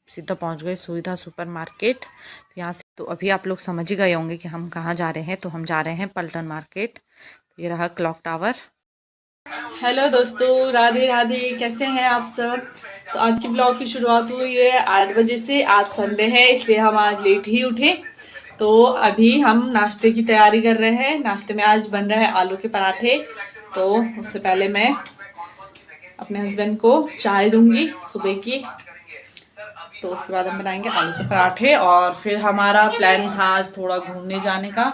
सीधा पहुंच गए सुविधा सुपर मार्केट। तो यहाँ से तो अभी आप लोग समझ ही गए होंगे कि हम कहाँ जा रहे हैं। तो हम जा रहे हैं पल्टन मार्केट। तो ये रहा क्लॉक टावर। हेलो दोस्तों, राधे राधे। कैसे हैं आप सब। तो आज की ब्लॉग की शुरुआत हुई है 8 बजे से। आज संडे है इसलिए हम आज लेट ही उठे। तो अभी हम नाश्ते की तैयारी कर रहे हैं। नाश्ते में आज बन रहा है आलू के पराठे। तो उससे पहले मैं अपने हस्बैंड को चाय दूंगी सुबह की। तो उसके बाद हम बनाएंगे आलू के पराठे। और फिर हमारा प्लान था आज थोड़ा घूमने जाने का।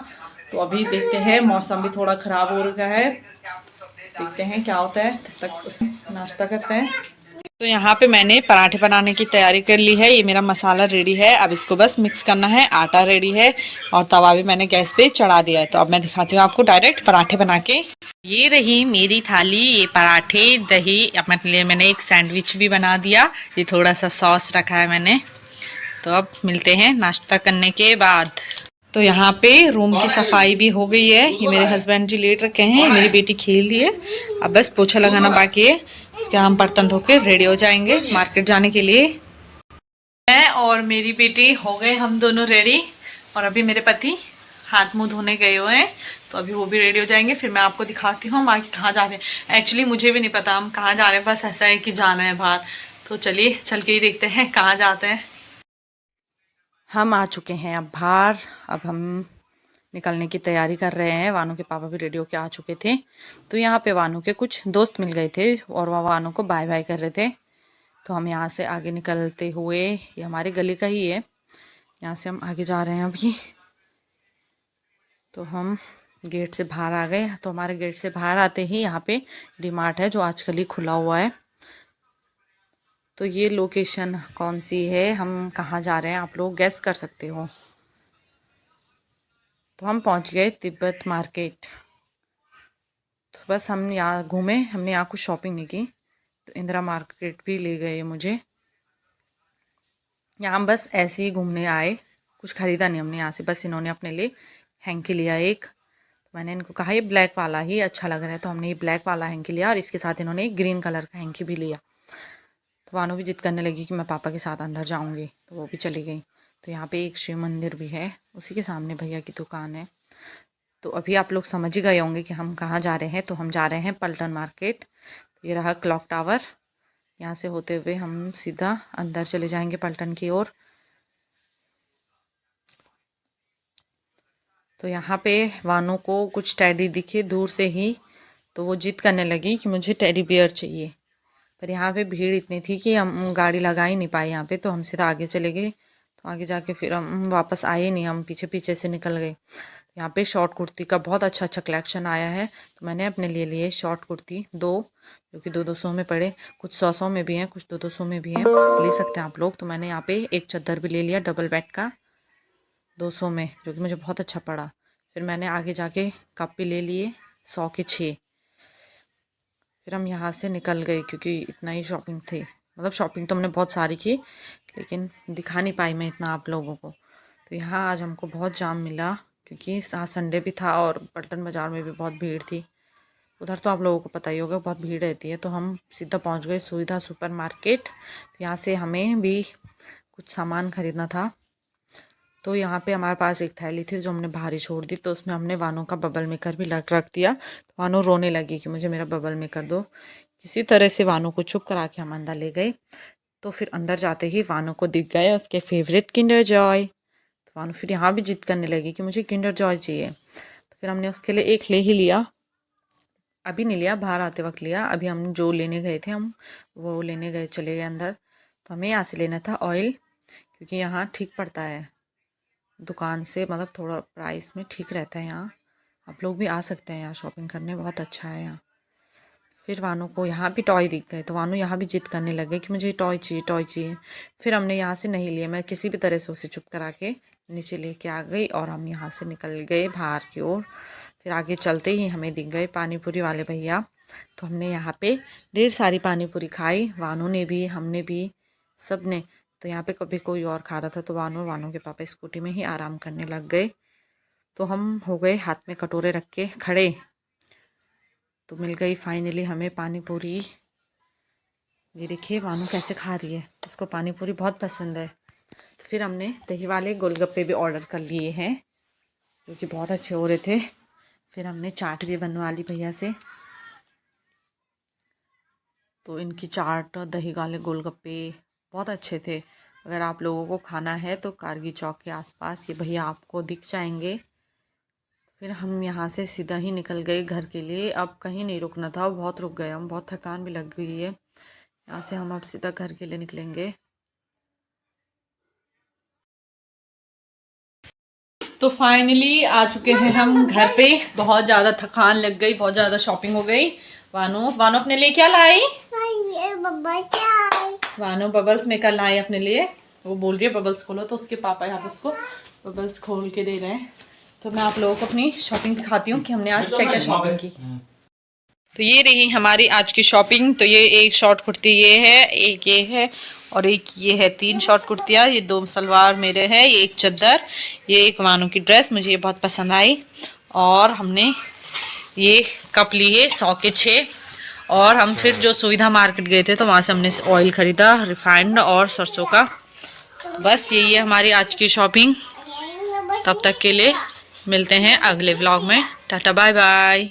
तो अभी देखते हैं, मौसम भी थोड़ा ख़राब हो रखा है। देखते हैं क्या होता है, तब तक उस नाश्ता करते हैं। तो यहाँ पे मैंने पराठे बनाने की तैयारी कर ली है। ये मेरा मसाला रेडी है, अब इसको बस मिक्स करना है। आटा रेडी है और तवा भी मैंने गैस पे चढ़ा दिया है। तो अब मैं दिखाती हूँ आपको डायरेक्ट पराठे बना के। ये रही मेरी थाली, ये पराठे, दही, अपने लिए मैंने एक सैंडविच भी बना दिया। ये थोड़ा सा सॉस रखा है मैंने। तो अब मिलते हैं नाश्ता करने के बाद। तो यहाँ पे रूम की सफाई भी हो गई है। ये मेरे हस्बैंड जी लेट रखे हैं, मेरी बेटी खेल रही है। अब बस पोछा लगाना बाकी है। उसके हम बर्तन धो के रेडी हो जाएंगे मार्केट जाने के लिए। मैं और मेरी बेटी हो गए हम दोनों रेडी। और अभी मेरे पति हाथ मुंह धोने गए हुए हैं। तो अभी वो भी रेडी हो जाएंगे, फिर मैं आपको दिखाती हूँ हम आज कहाँ जा रहे हैं। एक्चुअली मुझे भी नहीं पता हम कहाँ जा रहे हैं, बस ऐसा है कि जाना है बाहर। तो चलिए चल के ही देखते हैं कहाँ जाते हैं। हम आ चुके हैं अब बाहर। अब हम निकलने की तैयारी कर रहे हैं। वानू के पापा भी रेडी होके आ चुके थे। तो यहाँ पे वानू के कुछ दोस्त मिल गए थे और वह वानू को बाय बाय कर रहे थे। तो हम यहाँ से आगे निकलते हुए, ये हमारी गली का ही है, यहाँ से हम आगे जा रहे हैं अभी। तो हम गेट से बाहर आ गए। तो हमारे गेट से बाहर आते ही यहाँ पे डीमार्ट है जो आजकल ही खुला हुआ है। तो ये लोकेशन कौन सी है, हम कहाँ जा रहे हैं, आप लोग गैस कर सकते हो। तो हम पहुँच गए तिब्बत मार्केट। तो बस हम यहाँ घूमे, हमने यहाँ कुछ शॉपिंग नहीं की। तो इंदिरा मार्केट भी ले गए मुझे। यहाँ हम बस ऐसे ही घूमने आए, कुछ ख़रीदा नहीं हमने यहाँ से। बस इन्होंने अपने लिए हैंकी लिया एक। तो मैंने इनको कहा ये ब्लैक वाला ही अच्छा लग रहा है। तो हमने ये ब्लैक वाला हैंकी लिया और इसके साथ इन्होंने एक ग्रीन कलर का हैंकी भी लिया। तो वानू भी जिद करने लगी कि मैं पापा के साथ अंदर जाऊँगी, तो वो भी चली गई। तो यहाँ पे एक शिव मंदिर भी है, उसी के सामने भैया की दुकान है। तो अभी आप लोग समझ ही गए होंगे कि हम कहाँ जा रहे हैं। तो हम जा रहे हैं पल्टन मार्केट। तो ये रहा क्लॉक टावर। यहाँ से होते हुए हम सीधा अंदर चले जाएंगे पल्टन की ओर। तो यहाँ पे वानू को कुछ टेडी दिखे दूर से ही, तो वो जिद करने लगी कि मुझे टेडी बियर चाहिए। पर यहाँ पे भीड़ इतनी थी कि हम गाड़ी लगा ही नहीं पाए यहाँ पे। तो हम सीधा आगे चले गए। तो आगे जाके फिर हम वापस आए नहीं, हम पीछे पीछे से निकल गए। यहाँ पे शॉर्ट कुर्ती का बहुत अच्छा अच्छा कलेक्शन आया है। तो मैंने अपने लिए लिए शॉर्ट कुर्ती दो, जो कि 200 में पड़े। कुछ 100 में भी हैं, कुछ 200 में भी हैं, ले सकते हैं आप लोग। तो मैंने यहाँ पे एक चादर भी ले लिया डबल बेड का 200 में, जो कि मुझे बहुत अच्छा पड़ा। फिर मैंने आगे जाके कप भी ले लिए 100 के 6। फिर हम यहाँ से निकल गए क्योंकि इतना ही शॉपिंग थी। मतलब शॉपिंग तो हमने बहुत सारी की, लेकिन दिखा नहीं पाई मैं इतना आप लोगों को। तो यहाँ आज हमको बहुत जाम मिला क्योंकि आज संडे भी था और पल्टन बाज़ार में भी बहुत भीड़ थी। उधर तो आप लोगों को पता ही होगा बहुत भीड़ रहती है। तो हम सीधा पहुँच गए सुविधा सुपर मार्केट। तो यहाँ से हमें भी कुछ सामान ख़रीदना था। तो यहाँ पे हमारे पास एक थैली थी जो हमने बाहर ही छोड़ दी। तो उसमें हमने वानू का बबल मेकर भी रख दिया। तो वानू रोने लगी कि मुझे मेरा बबल मेकर दो। किसी तरह से वानू को चुप करा के हम अंदर ले गए। तो फिर अंदर जाते ही वानू को दिख गए उसके फेवरेट किंडर जॉय। तो वानू फिर यहाँ भी जिद करने लगी कि मुझे किंडर जॉय चाहिए। तो फिर हमने उसके लिए एक ले ही लिया। अभी नहीं लिया, बाहर आते वक्त लिया। अभी हम जो लेने गए थे हम वो लेने गए, चले गए अंदर। तो हमें यहाँ से लेना था ऑयल, क्योंकि यहाँ ठीक पड़ता है दुकान से, मतलब थोड़ा प्राइस में ठीक रहता है यहाँ। आप लोग भी आ सकते हैं यहाँ शॉपिंग करने, बहुत अच्छा है यहाँ। फिर वानू को यहाँ भी टॉय दिख गए। तो वानू यहाँ भी जिद करने लगे कि मुझे टॉय चाहिए टॉय चाहिए। फिर हमने यहाँ से नहीं लिए, मैं किसी भी तरह से उसे चुप करा के नीचे लेके आ गई और हम यहाँ से निकल गए बाहर की ओर। फिर आगे चलते ही हमें दिख गए पानी पूरी वाले भैया। तो हमने यहाँ पे ढेर सारी पानी पूरी खाई, वानू ने भी, हमने भी, सब ने। तो यहाँ पे कभी कोई और खा रहा था तो वानू के पापा स्कूटी में ही आराम करने लग गए। तो हम हो गए हाथ में कटोरे रख के खड़े। तो मिल गई फाइनली हमें पानी पूरी। ये देखिए वानू कैसे खा रही है, इसको पानी पूरी बहुत पसंद है। तो फिर हमने दही वाले गोलगप्पे भी ऑर्डर कर लिए हैं, जो कि बहुत अच्छे हो रहे थे। फिर हमने चाट भी बनवा ली भैया से। तो इनकी चाट, दही वाले गोलगप्पे बहुत अच्छे थे। अगर आप लोगों को खाना है तो कारगी चौक के आसपास ये भैया आपको दिख जाएंगे। फिर हम यहाँ से सीधा ही निकल गए घर के लिए। अब कहीं नहीं रुकना था, बहुत रुक गए हम, बहुत थकान भी लग गई है। यहाँ से हम अब सीधा घर के लिए निकलेंगे। तो फाइनली आ चुके हैं हम घर पे। बहुत ज़्यादा थकान लग गई, बहुत ज़्यादा शॉपिंग हो गई। वानो अपने लिए क्या लाई? वानो बबल्स मेकर लाई अपने लिए। वो बोल रही है बबल्स खोलो, तो उसके पापा यहाँ पे उसको बबल्स खोल के दे रहे हैं। तो मैं आप लोगों को अपनी शॉपिंग दिखाती हूँ कि हमने आज क्या क्या शॉपिंग की। तो ये रही हमारी आज की शॉपिंग। तो ये एक शॉर्ट कुर्ती ये है, एक ये है और एक ये है। 3 शॉर्ट कुर्तियाँ, ये 2 सलवार मेरे हैं, ये एक चद्दर, ये एक वानू की ड्रेस मुझे ये बहुत पसंद आई। और हमने ये कप लिए 100 के 6। और हम फिर जो सुविधा मार्केट गए थे तो वहाँ से हमने ऑयल ख़रीदा, रिफाइंड और सरसों का। बस यही है हमारी आज की शॉपिंग। तब तक के लिए मिलते हैं अगले व्लॉग में। Tata bye bye.